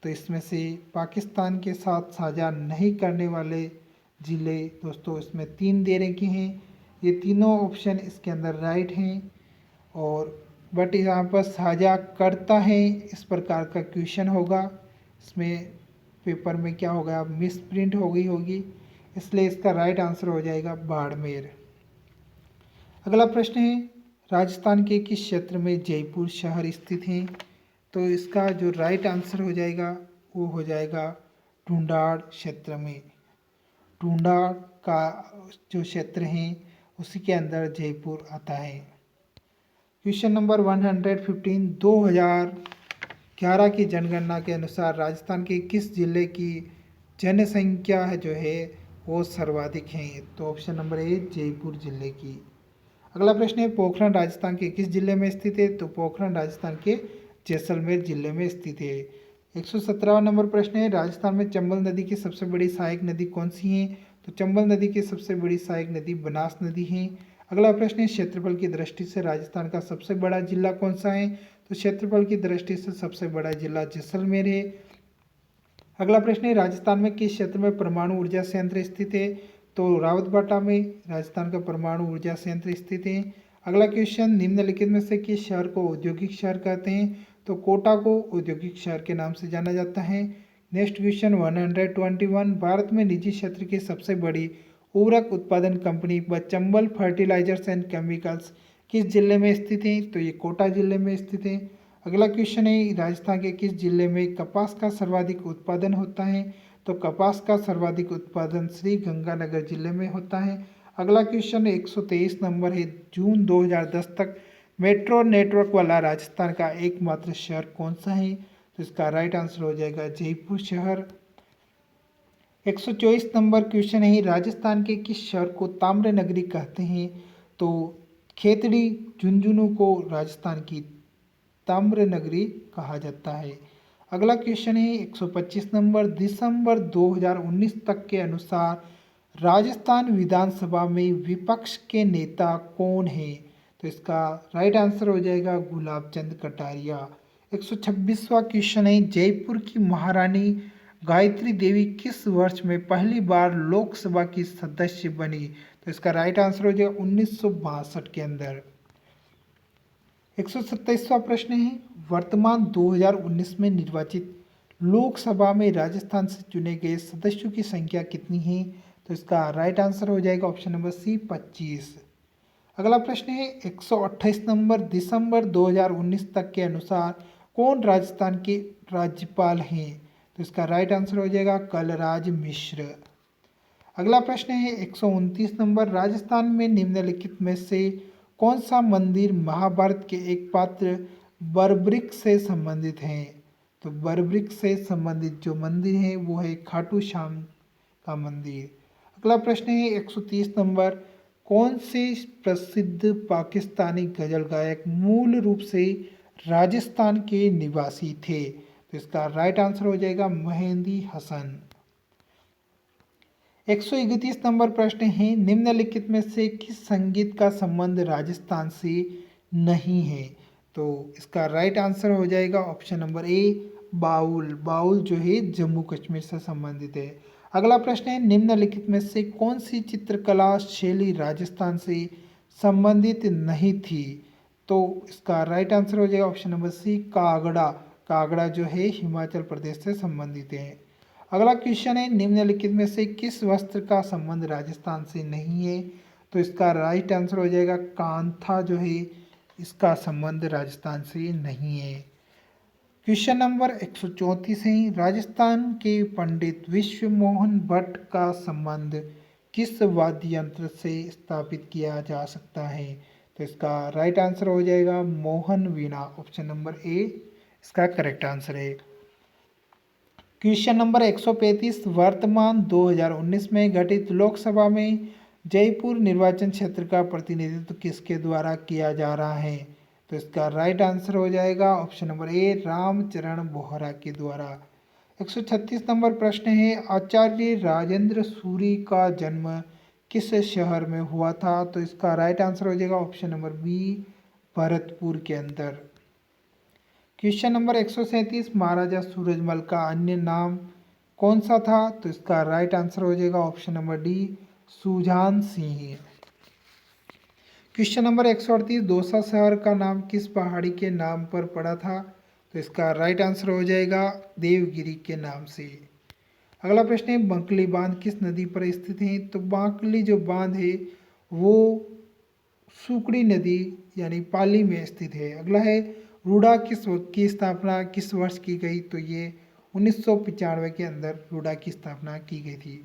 Speaker 1: तो इसमें से पाकिस्तान के साथ साझा नहीं करने वाले ज़िले दोस्तों इसमें 3 दे रखे हैं। ये तीनों ऑप्शन इसके अंदर राइट हैं और बट यहाँ पर साझा करता है इस प्रकार का क्वेश्चन होगा, इसमें पेपर में क्या होगा, मिस प्रिंट हो गई होगी, इसलिए इसका राइट आंसर हो जाएगा बाड़मेर। अगला प्रश्न है, राजस्थान के किस क्षेत्र में जयपुर शहर स्थित है। तो इसका जो राइट आंसर हो जाएगा वो हो जाएगा ढूंढाड़ क्षेत्र में। ढूंढाड़ का जो क्षेत्र है उसी के अंदर जयपुर आता है। क्वेश्चन नंबर 115, 2011 की जनगणना के अनुसार राजस्थान के किस जिले की जनसंख्या जो है वो सर्वाधिक है। तो ऑप्शन नंबर ए, जयपुर जिले की। अगला प्रश्न है पोखरण राजस्थान के किस जिले में स्थित है? तो पोखरण राजस्थान के जैसलमेर जिले में स्थित है। 117वां नंबर प्रश्न है राजस्थान में चंबल नदी की सबसे बड़ी सहायक नदी कौन सी है? तो चंबल नदी की सबसे बड़ी सहायक नदी बनास नदी है। अगला प्रश्न है क्षेत्रफल की दृष्टि से राजस्थान का सबसे बड़ा जिला कौन सा है? तो क्षेत्रफल की दृष्टि से सबसे बड़ा जिला जैसलमेर है। अगला प्रश्न है राजस्थान में किस क्षेत्र में परमाणु ऊर्जा संयंत्र स्थित है? तो रावतबाटा में राजस्थान का परमाणु ऊर्जा संयंत्र स्थित है। अगला क्वेश्चन निम्नलिखित में से किस शहर को औद्योगिक शहर कहते हैं? तो कोटा को औद्योगिक शहर के नाम से जाना जाता है। नेक्स्ट क्वेश्चन 121 भारत में निजी क्षेत्र की सबसे बड़ी उर्वरक उत्पादन कंपनी व चंबल फर्टिलाइजर्स एंड केमिकल्स किस जिले में स्थित है? तो ये कोटा जिले में स्थित है। अगला क्वेश्चन है राजस्थान के किस जिले में कपास का सर्वाधिक उत्पादन होता है? तो कपास का सर्वाधिक उत्पादन श्री गंगानगर जिले में होता है। अगला क्वेश्चन 123 नंबर है जून 2010 तक मेट्रो नेटवर्क वाला राजस्थान का एकमात्र शहर कौन सा है? तो इसका राइट आंसर हो जाएगा जयपुर शहर। 124 नंबर क्वेश्चन है राजस्थान के किस शहर को ताम्र नगरी कहते हैं? तो खेतड़ी झुंझुनू को राजस्थान की ताम्र नगरी कहा जाता है। अगला क्वेश्चन है 125 नंबर दिसंबर 2019 तक के अनुसार राजस्थान विधानसभा में विपक्ष के नेता कौन है? तो इसका राइट आंसर हो जाएगा गुलाब चंद कटारिया। 126वां क्वेश्चन है जयपुर की महारानी गायत्री देवी किस वर्ष में पहली बार लोकसभा की सदस्य बनी? तो इसका राइट आंसर हो जाएगा 1962 के अंदर। 127वां प्रश्न है वर्तमान 2019 में निर्वाचित लोकसभा में राजस्थान से चुने गए सदस्यों की संख्या कितनी है? तो इसका राइट आंसर हो जाएगा ऑप्शन नंबर सी 25। अगला प्रश्न है 128 नंबर दिसंबर 2019 तक के अनुसार कौन राजस्थान के राज्यपाल हैं? तो इसका राइट आंसर हो जाएगा कलराज मिश्र। अगला प्रश्न है 129 नंबर राजस्थान में निम्नलिखित में से कौन सा मंदिर महाभारत के एक पात्र बरब्रिक से संबंधित है? तो बरब्रिक से संबंधित जो मंदिर है वो है खाटू श्याम का मंदिर। अगला प्रश्न है 130 नंबर कौन से प्रसिद्ध पाकिस्तानी गजल गायक मूल रूप से राजस्थान के निवासी थे? तो इसका राइट आंसर हो जाएगा मेहंदी हसन। 131 नंबर प्रश्न है निम्नलिखित में से किस संगीत का संबंध राजस्थान से नहीं है? तो इसका राइट आंसर हो जाएगा option number A Baul. Baul जो है जम्मू कश्मीर से संबंधित है। अगला प्रश्न है निम्नलिखित में से कौन सी चित्रकला शैली राजस्थान से संबंधित नहीं थी? तो इसका राइट आंसर हो जाएगा ऑप्शन नंबर सी कागड़ा। कागड़ा जो है हिमाचल प्रदेश से संबंधित है। अगला क्वेश्चन है निम्नलिखित में से किस वस्त्र का संबंध राजस्थान से नहीं है? तो इसका राइट आंसर हो जाएगा कांथा जो है इसका संबंध राजस्थान से नहीं है। क्वेश्चन नंबर 134 है राजस्थान के पंडित विश्व मोहन भट्ट का संबंध किस वाद्य यंत्र से स्थापित किया जा सकता है? तो इसका राइट आंसर हो जाएगा मोहन वीणा। ऑप्शन नंबर ए इसका करेक्ट आंसर है। क्वेश्चन नंबर 135 वर्तमान 2019 में घटित लोकसभा में जयपुर निर्वाचन क्षेत्र का प्रतिनिधित्व किसके द्वारा किया जा रहा है? तो इसका राइट आंसर हो जाएगा option number A Ramcharan Bohra के द्वारा। 136 नंबर प्रश्न है आचार्य राजेंद्र सूरी का जन्म किस शहर में हुआ था? तो इसका राइट आंसर हो जाएगा ऑप्शन नंबर बी भरतपुर के अंदर। क्वेश्चन नंबर 137 महाराजा सूरजमल का अन्य नाम कौन सा था? तो इसका राइट आंसर हो जाएगा option number D Sujan Singh. Question number 138 Dausa शहर का नाम किस पहाड़ी के नाम पर पड़ा था? तो इसका राइट आंसर हो जाएगा देवगिरी के नाम से। अगला प्रश्न है बंकली बांध किस नदी पर स्थित है? तो बांकली जो बांध है वो सुकड़ी नदी यानी पाली में स्थित है। अगला है रूड़ा की स्थापना किस वर्ष की गई? तो ये 1995 के अंदर रूड़ा की स्थापना की गई थी।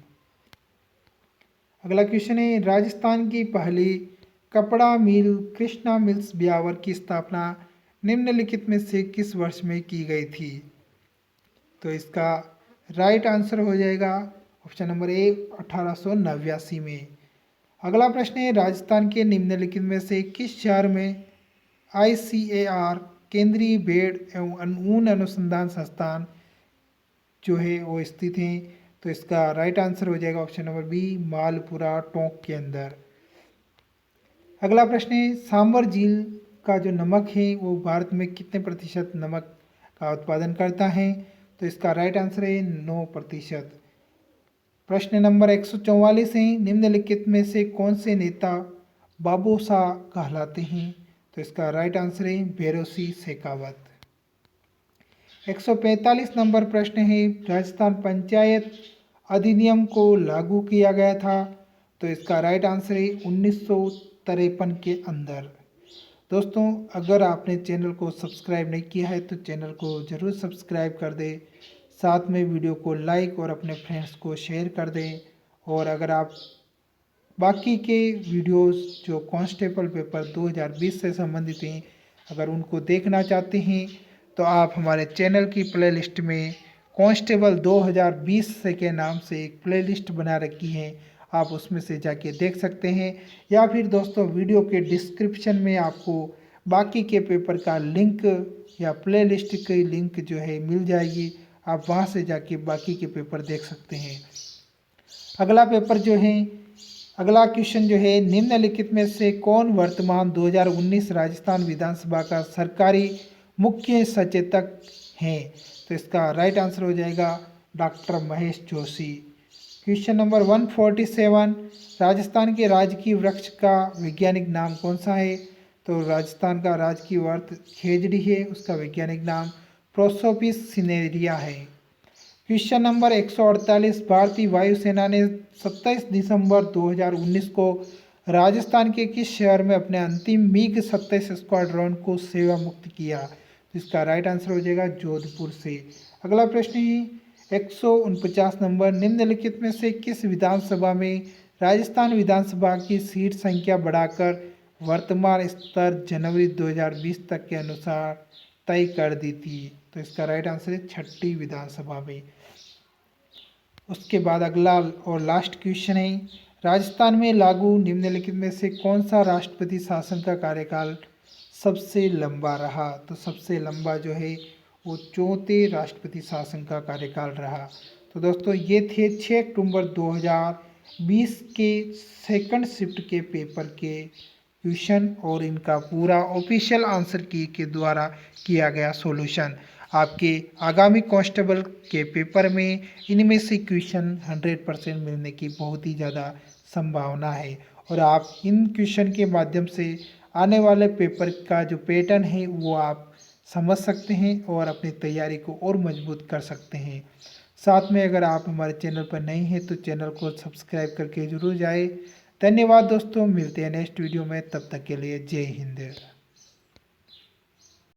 Speaker 1: अगला क्वेश्चन है राजस्थान की पहली कपड़ा मिल कृष्णा मिल्स ब्यावर की स्थापना निम्नलिखित में से किस वर्ष में की गई थी? तो इसका राइट आंसर हो जाएगा ऑप्शन नंबर ए 1889 में। अगला प्रश्न है, राजस्थान के निम्नलिखित में से किस शहर में ICAR केंद्रीय भेड़ एवं ऊन अनुसंधान संस्थान जो है वो स्थित हैं? तो इसका राइट आंसर हो जाएगा option number B, Malpura Tonk के अंदर। अगला प्रश्न है, सांबर झील का जो नमक है वो भारत में कितने प्रतिशत नमक का उत्पादन करता है? तो इसका राइट आंसर है 9%। प्रश्न नंबर 144 है, निम्नलिखित में से कौन से नेता बाबू शाह कहलाते हैं? तो इसका राइट आंसर है भैरों सिंह शेखावत। 145 नंबर प्रश्न है, राजस्थान पंचायत अधिनियम को लागू किया गया था? तो इसका राइट आंसर है 1953 के अंदर। दोस्तों, अगर आपने चैनल को सब्सक्राइब नहीं किया है तो चैनल को ज़रूर सब्सक्राइब कर दें, साथ में वीडियो को लाइक और अपने फ्रेंड्स को शेयर कर दें। और अगर आप बाकी के वीडियोस जो कांस्टेबल पेपर 2020 से संबंधित हैं, अगर उनको देखना चाहते हैं तो आप हमारे चैनल की प्लेलिस्ट में कांस्टेबल 2020 से के नाम से एक प्लेलिस्ट बना रखी है, आप उसमें से जाके देख सकते हैं। या फिर दोस्तों, वीडियो के डिस्क्रिप्शन में आपको बाकी के पेपर का लिंक या प्लेलिस्ट की लिंक जो है मिल जाएगी, आप वहां से जाके बाकी के पेपर देख सकते हैं। अगला पेपर जो है, अगला क्वेश्चन जो है, निम्नलिखित में से कौन वर्तमान 2019 राजस्थान विधानसभा का सरकारी मुख्य सचेतक हैं? तो इसका राइट आंसर हो जाएगा doctor Mahesh Joshi. Question number 147, Rajasthan के राजकीय वृक्ष का वैज्ञानिक नाम कौन सा है? तो राजस्थान का राजकीय वृक्ष खेजड़ी है, उसका वैज्ञानिक नाम प्रोसोपिस सिनेरिया है। क्वेश्चन नंबर 148, भारतीय वायुसेना ने 27 दिसंबर 2019 को राजस्थान के किस शहर में अपने अंतिम MiG-27 स्क्वाड्रन को सेवा मुक्त किया? तो इसका राइट आंसर हो जाएगा जोधपुर से। अगला प्रश्न है 149 नंबर, निम्नलिखित में से किस विधानसभा में राजस्थान विधानसभा की सीट संख्या बढ़ाकर वर्तमान स्तर जनवरी 2020 तक के अनुसार तय कर दी थी? तो इसका राइट आंसर है 6ठी विधानसभा में। उसके बाद अगला और लास्ट क्वेश्चन है, राजस्थान में लागू निम्नलिखित में से कौन सा राष्ट्रपति शासन का कार्यकाल सबसे लंबा रहा? तो सबसे लंबा जो है वो 4थे राष्ट्रपति शासन का कार्यकाल रहा। तो दोस्तों, ये थे 6 अक्टूबर 2020 के सेकंड शिफ्ट के पेपर के क्वेश्चन और इनका पूरा ऑफिशियल आंसर की के द्वारा किया गया सॉल्यूशन। आपके आगामी कांस्टेबल के पेपर में इनमें से क्वेश्चन 100% मिलने की बहुत ही ज़्यादा संभावना है और आप इन क्वेश्चन के माध्यम से आने वाले पेपर का जो पैटर्न है वो आप समझ सकते हैं और अपनी तैयारी को और मजबूत कर सकते हैं। साथ में अगर आप हमारे चैनल पर नए हैं तो चैनल को सब्सक्राइब करके ज़रूर जाएं। धन्यवाद दोस्तों, मिलते हैं नेक्स्ट वीडियो में, तब तक के लिए जय हिंद।